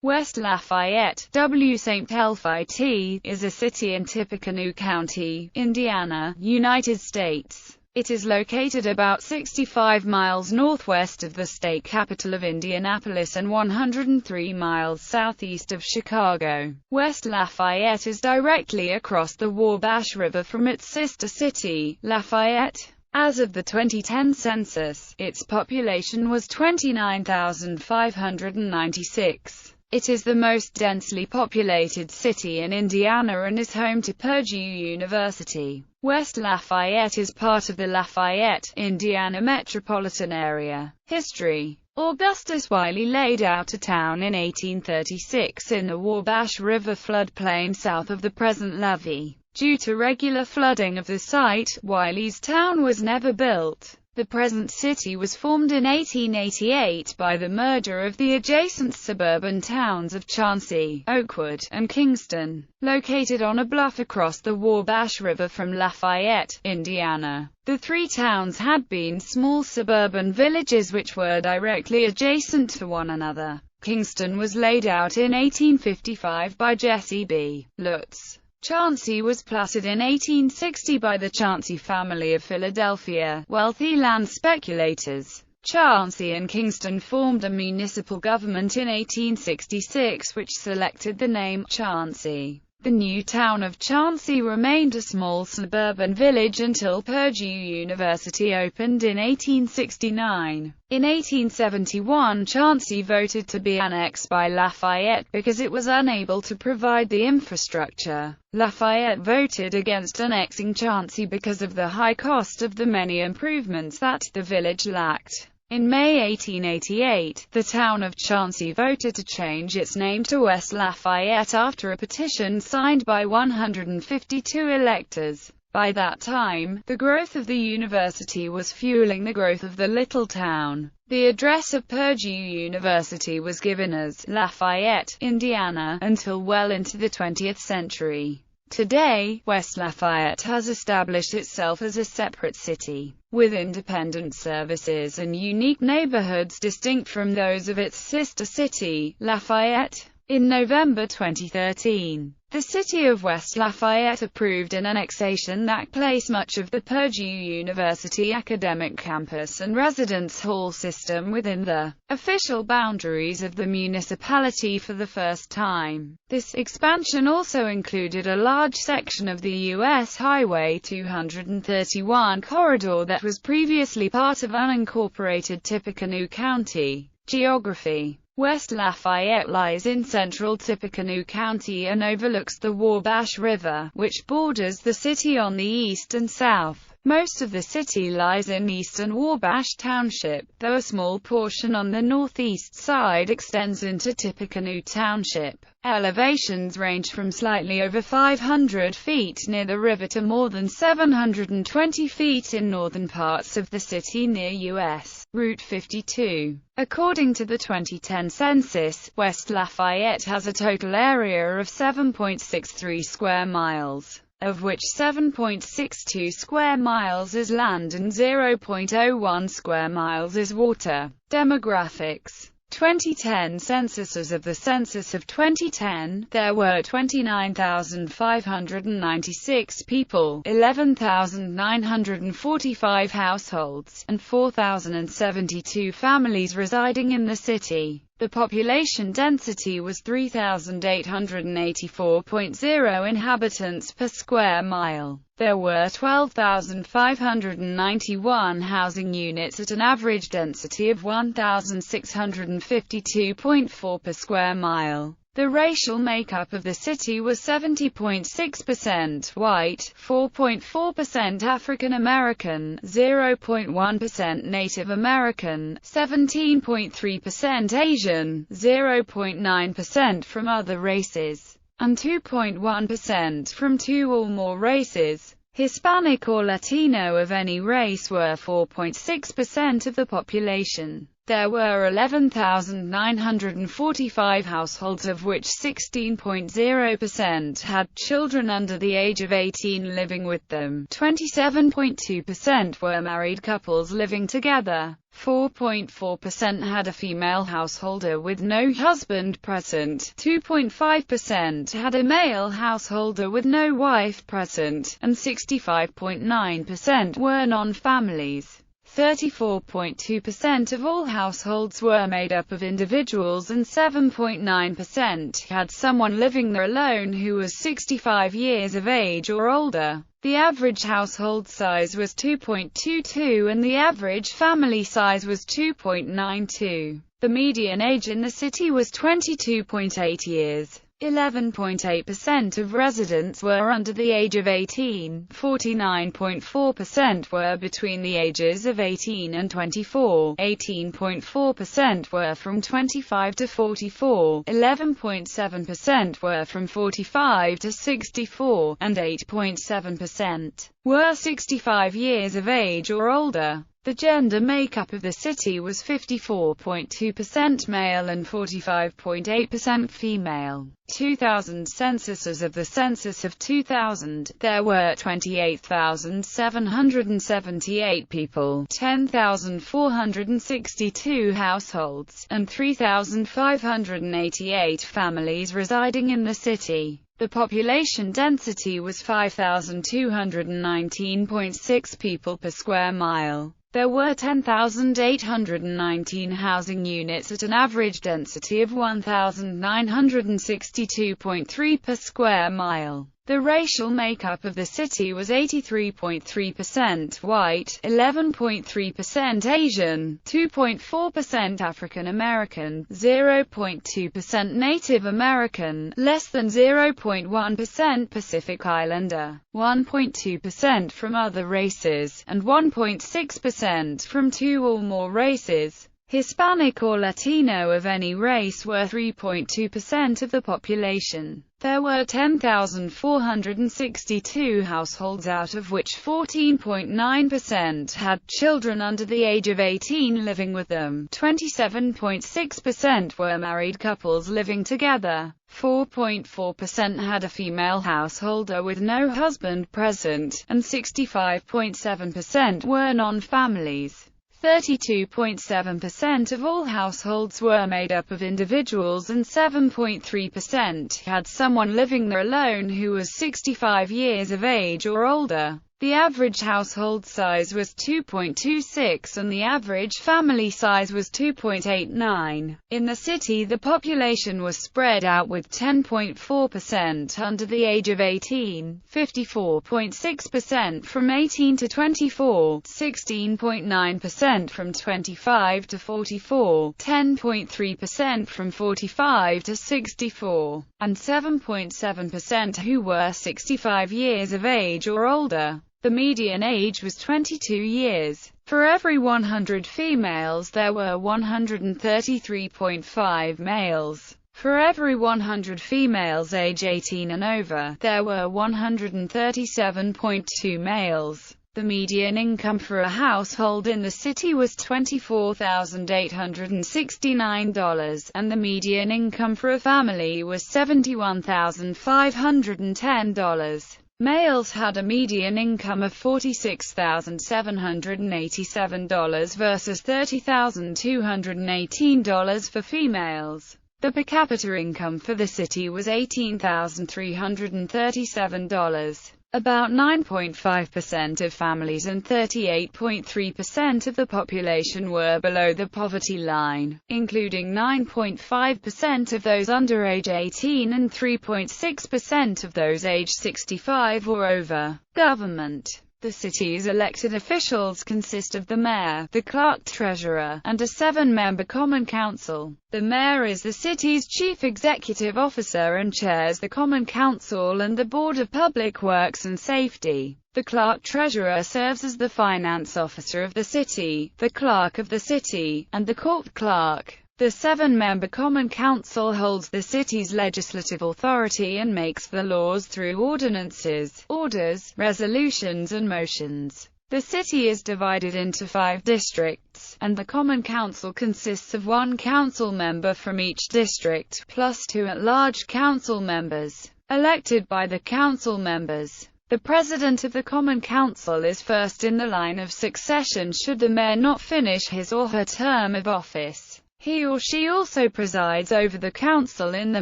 West Lafayette, W. St. Lafayette, is a city in Tippecanoe County, Indiana, United States. It is located about 65 miles northwest of the state capital of Indianapolis and 103 miles southeast of Chicago. West Lafayette is directly across the Wabash River from its sister city, Lafayette. As of the 2010 census, its population was 29,596. It is the most densely populated city in Indiana and is home to Purdue University. West Lafayette is part of the Lafayette, Indiana metropolitan area. History: Augustus Wiley laid out a town in 1836 in the Wabash River floodplain south of the present levee. Due to regular flooding of the site, Wiley's town was never built. The present city was formed in 1888 by the merger of the adjacent suburban towns of Chauncey, Oakwood, and Kingston, located on a bluff across the Wabash River from Lafayette, Indiana. The three towns had been small suburban villages which were directly adjacent to one another. Kingston was laid out in 1855 by Jesse B. Lutz. Chauncey was platted in 1860 by the Chauncey family of Philadelphia, wealthy land speculators. Chauncey and Kingston formed a municipal government in 1866 which selected the name Chauncey. The new town of Chauncey remained a small suburban village until Purdue University opened in 1869. In 1871, Chauncey voted to be annexed by Lafayette because it was unable to provide the infrastructure. Lafayette voted against annexing Chauncey because of the high cost of the many improvements that the village lacked. In May 1888, the town of Chauncey voted to change its name to West Lafayette after a petition signed by 152 electors. By that time, the growth of the university was fueling the growth of the little town. The address of Purdue University was given as Lafayette, Indiana, until well into the 20th century. Today, West Lafayette has established itself as a separate city, with independent services and unique neighborhoods distinct from those of its sister city, Lafayette. In November 2013, the city of West Lafayette approved an annexation that placed much of the Purdue University academic campus and residence hall system within the official boundaries of the municipality for the first time. This expansion also included a large section of the U.S. Highway 231 corridor that was previously part of unincorporated Tippecanoe County. Geography: West Lafayette lies in central Tippecanoe County and overlooks the Wabash River, which borders the city on the east and south. Most of the city lies in eastern Wabash Township, though a small portion on the northeast side extends into Tippecanoe Township. Elevations range from slightly over 500 feet near the river to more than 720 feet in northern parts of the city near U.S. Route 52. According to the 2010 census, West Lafayette has a total area of 7.63 square miles, of which 7.62 square miles is land and 0.01 square miles is water. Demographics: 2010 census. As of the census of 2010, there were 29,596 people, 11,945 households, and 4,072 families residing in the city. The population density was 3,884.0 inhabitants per square mile. There were 12,591 housing units at an average density of 1,652.4 per square mile. The racial makeup of the city was 70.6% white, 4.4% African American, 0.1% Native American, 17.3% Asian, 0.9% from other races, and 2.1% from two or more races. Hispanic or Latino of any race were 4.6% of the population. There were 11,945 households, of which 16.0% had children under the age of 18 living with them. 27.2% were married couples living together. 4.4% had a female householder with no husband present. 2.5% had a male householder with no wife present, and 65.9% were non-families. 34.2% of all households were made up of individuals, and 7.9% had someone living there alone who was 65 years of age or older. The average household size was 2.22 and the average family size was 2.92. The median age in the city was 22.8 years. 11.8% of residents were under the age of 18, 49.4% were between the ages of 18 and 24, 18.4% were from 25 to 44, 11.7% were from 45 to 64, and 8.7% were 65 years of age or older. The gender makeup of the city was 54.2% male and 45.8% female. 2000 census. As of the census of 2000, there were 28,778 people, 10,462 households, and 3,588 families residing in the city. The population density was 5,219.6 people per square mile. There were 10,819 housing units at an average density of 1,962.3 per square mile. The racial makeup of the city was 83.3% white, 11.3% Asian, 2.4% African American, 0.2% Native American, less than 0.1% Pacific Islander, 1.2% from other races, and 1.6% from two or more races. Hispanic or Latino of any race were 3.2% of the population. There were 10,462 households, out of which 14.9% had children under the age of 18 living with them. 27.6% were married couples living together. 4.4% had a female householder with no husband present, and 65.7% were non-families. 32.7% of all households were made up of individuals, and 7.3% had someone living there alone who was 65 years of age or older. The average household size was 2.26 and the average family size was 2.89. In the city, the population was spread out, with 10.4% under the age of 18, 54.6% from 18 to 24, 16.9% from 25 to 44, 10.3% from 45 to 64, and 7.7% who were 65 years of age or older. The median age was 22 years. For every 100 females there were 133.5 males. For every 100 females age 18 and over, there were 137.2 males. The median income for a household in the city was $24,869, and the median income for a family was $71,510. Males had a median income of $46,787 versus $30,218 for females. The per capita income for the city was $18,337. About 9.5% of families and 38.3% of the population were below the poverty line, including 9.5% of those under age 18 and 3.6% of those age 65 or over. Government. The city's elected officials consist of the mayor, the clerk treasurer, and a 7-member common council. The mayor is the city's chief executive officer and chairs the common council and the board of public works and safety. The clerk treasurer serves as the finance officer of the city, the clerk of the city, and the court clerk. The 7-member Common Council holds the city's legislative authority and makes the laws through ordinances, orders, resolutions and motions. The city is divided into 5 districts, and the Common Council consists of 1 council member from each district, plus 2 at-large council members, elected by the council members. The President of the Common Council is first in the line of succession should the mayor not finish his or her term of office. He or she also presides over the council in the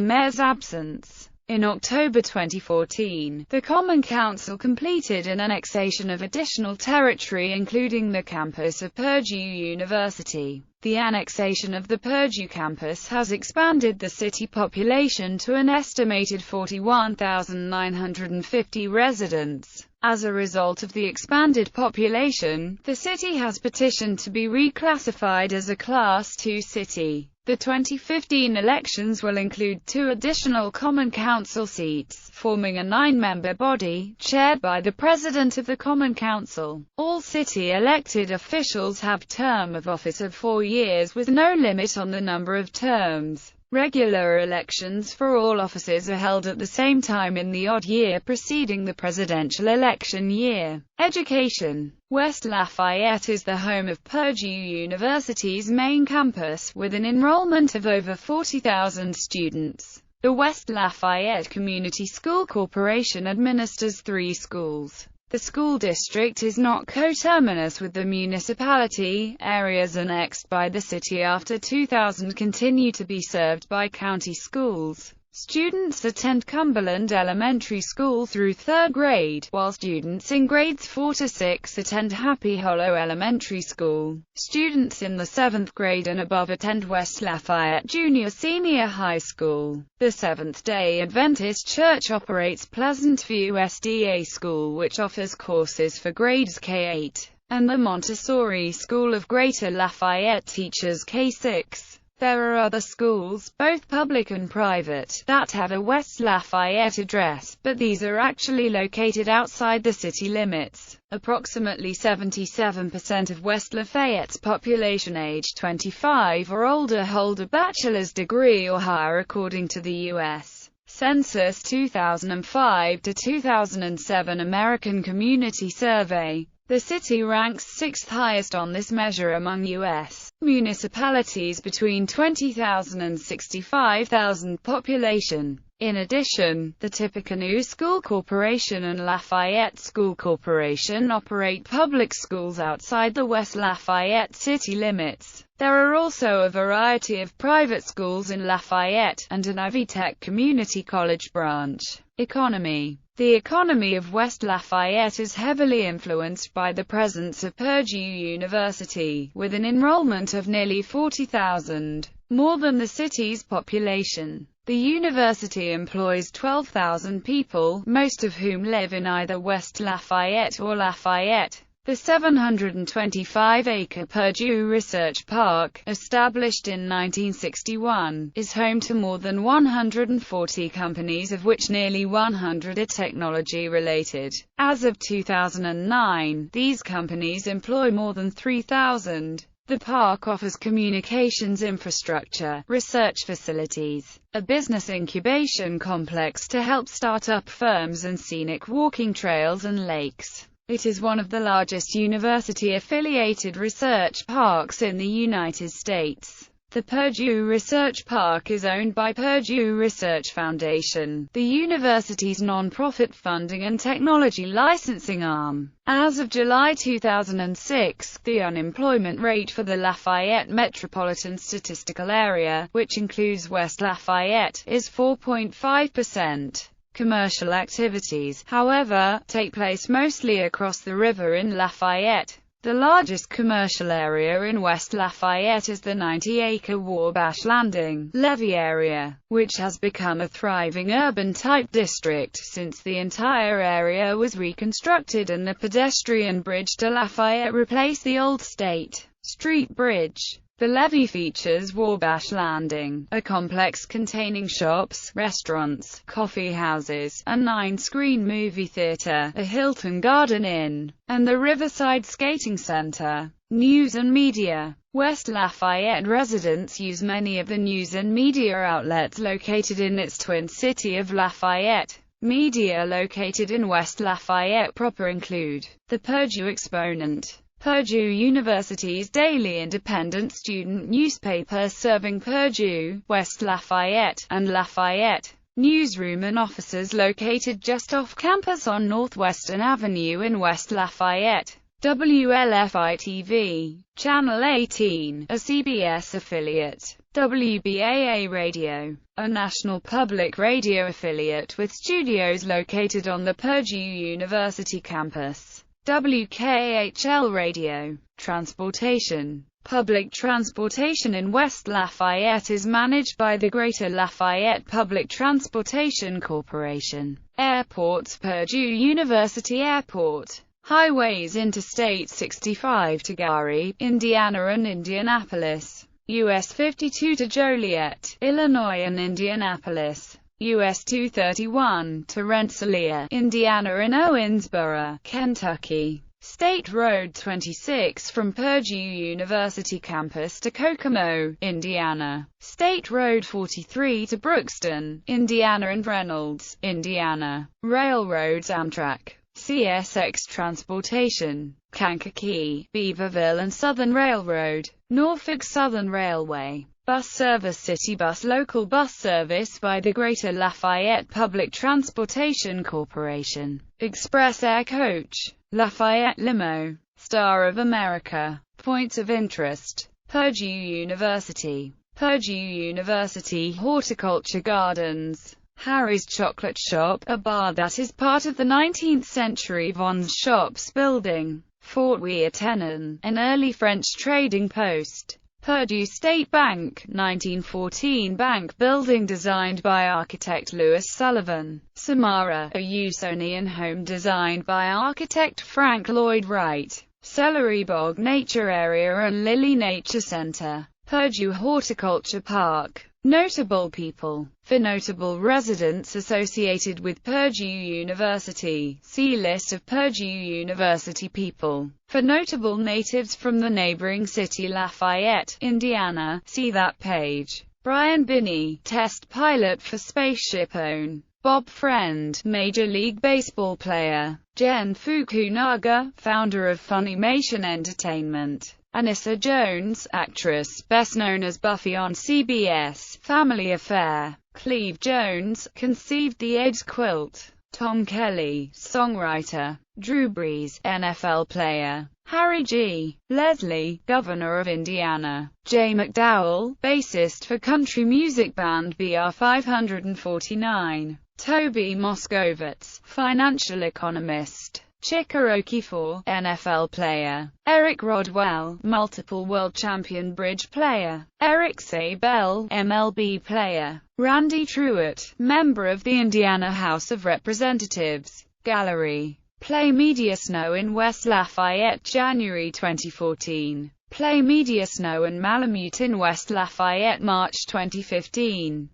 mayor's absence. In October 2014, the Common Council completed an annexation of additional territory including the campus of Purdue University. The annexation of the Purdue campus has expanded the city population to an estimated 41,950 residents. As a result of the expanded population, the city has petitioned to be reclassified as a Class II city. The 2015 elections will include 2 additional Common Council seats, forming a 9-member body, chaired by the President of the Common Council. All city elected officials have term of office of 4 years with no limit on the number of terms. Regular elections for all offices are held at the same time in the odd year preceding the presidential election year. Education. West Lafayette is the home of Purdue University's main campus, with an enrollment of over 40,000 students. The West Lafayette Community School Corporation administers 3 schools. The school district is not coterminous with the municipality. Areas annexed by the city after 2000 continue to be served by county schools. Students attend Cumberland Elementary School through 3rd grade, while students in grades 4 to 6 attend Happy Hollow Elementary School. Students in the 7th grade and above attend West Lafayette Junior-Senior High School. The Seventh-day Adventist Church operates Pleasant View SDA School, which offers courses for grades K-8, and the Montessori School of Greater Lafayette teaches K-6. There are other schools, both public and private, that have a West Lafayette address, but these are actually located outside the city limits. Approximately 77% of West Lafayette's population aged 25 or older hold a bachelor's degree or higher according to the U.S. Census 2005 to 2007 American Community Survey. The city ranks 6th highest on this measure among U.S. municipalities between 20,000 and 65,000 population. In addition, the Tippecanoe School Corporation and Lafayette School Corporation operate public schools outside the West Lafayette city limits. There are also a variety of private schools in Lafayette, and an Ivy Tech Community College branch. Economy. The economy of West Lafayette is heavily influenced by the presence of Purdue University, with an enrollment of nearly 40,000, more than the city's population. The university employs 12,000 people, most of whom live in either West Lafayette or Lafayette. The 725-acre Purdue Research Park, established in 1961, is home to more than 140 companies, of which nearly 100 are technology-related. As of 2009, these companies employ more than 3,000. The park offers communications infrastructure, research facilities, a business incubation complex to help start-up firms, and scenic walking trails and lakes. It is one of the largest university-affiliated research parks in the United States. The Purdue Research Park is owned by Purdue Research Foundation, the university's non-profit funding and technology licensing arm. As of July 2006, the unemployment rate for the Lafayette Metropolitan Statistical Area, which includes West Lafayette, is 4.5%. Commercial activities, however, take place mostly across the river in Lafayette. The largest commercial area in West Lafayette is the 90-acre Wabash Landing Levee area, which has become a thriving urban-type district since the entire area was reconstructed and the pedestrian bridge to Lafayette replaced the old State Street Bridge. The levee features Wabash Landing, a complex containing shops, restaurants, coffee houses, a 9-screen movie theater, a Hilton Garden Inn, and the Riverside Skating Center. News and media. West Lafayette residents use many of the news and media outlets located in its twin city of Lafayette. Media located in West Lafayette proper include the Purdue Exponent, Purdue University's daily independent student newspaper serving Purdue, West Lafayette, and Lafayette. Newsroom and offices located just off campus on Northwestern Avenue in West Lafayette. WLFI-TV, Channel 18, a CBS affiliate. WBAA Radio, a national public radio affiliate with studios located on the Purdue University campus. WKHL Radio, Transportation. Public transportation in West Lafayette is managed by the Greater Lafayette Public Transportation Corporation. Airports: Purdue University Airport. Highways: Interstate 65 to Gary, Indiana and Indianapolis. US 52 to Joliet, Illinois and Indianapolis. US 231 to Rensselaer, Indiana and Owensboro, Kentucky. State Road 26 from Purdue University campus to Kokomo, Indiana. State Road 43 to Brookston, Indiana and Reynolds, Indiana. Railroads: Amtrak, CSX Transportation, Kankakee, Beaverville and Southern Railroad. Norfolk Southern Railway. Bus service: City Bus, local bus service by the Greater Lafayette Public Transportation Corporation. Express Air Coach, Lafayette Limo. Star of America. Points of interest: Purdue University, Purdue University Horticulture Gardens, Harry's Chocolate Shop, a bar that is part of the 19th century Vons Shops building, Fort Weir Tenon, an early French trading post. Purdue State Bank, 1914 bank building designed by architect Louis Sullivan. Samara, a Usonian home designed by architect Frank Lloyd Wright. Celery Bog Nature Area and Lilly Nature Center. Purdue Horticulture Park. Notable people. For notable residents associated with Purdue University, see List of Purdue University people. For notable natives from the neighboring city Lafayette, Indiana, see that page. Brian Binney, test pilot for Spaceship One. Bob Friend, Major League Baseball player. Jen Fukunaga, founder of Funimation Entertainment. Anissa Jones, actress, best known as Buffy on CBS, Family Affair. Cleve Jones, conceived the AIDS quilt. Tom Kelly, songwriter. Drew Brees, NFL player. Harry G. Leslie, governor of Indiana. Jay McDowell, bassist for country music band BR 549. Toby Moskowitz, financial economist. Chikeroki IV, NFL player. Eric Rodwell, multiple world champion bridge player. Eric Sabel, MLB player. Randy Truitt, member of the Indiana House of Representatives. Gallery. Play Media Snow in West Lafayette, January 2014. Play Media Snow and Malamute in West Lafayette, March 2015.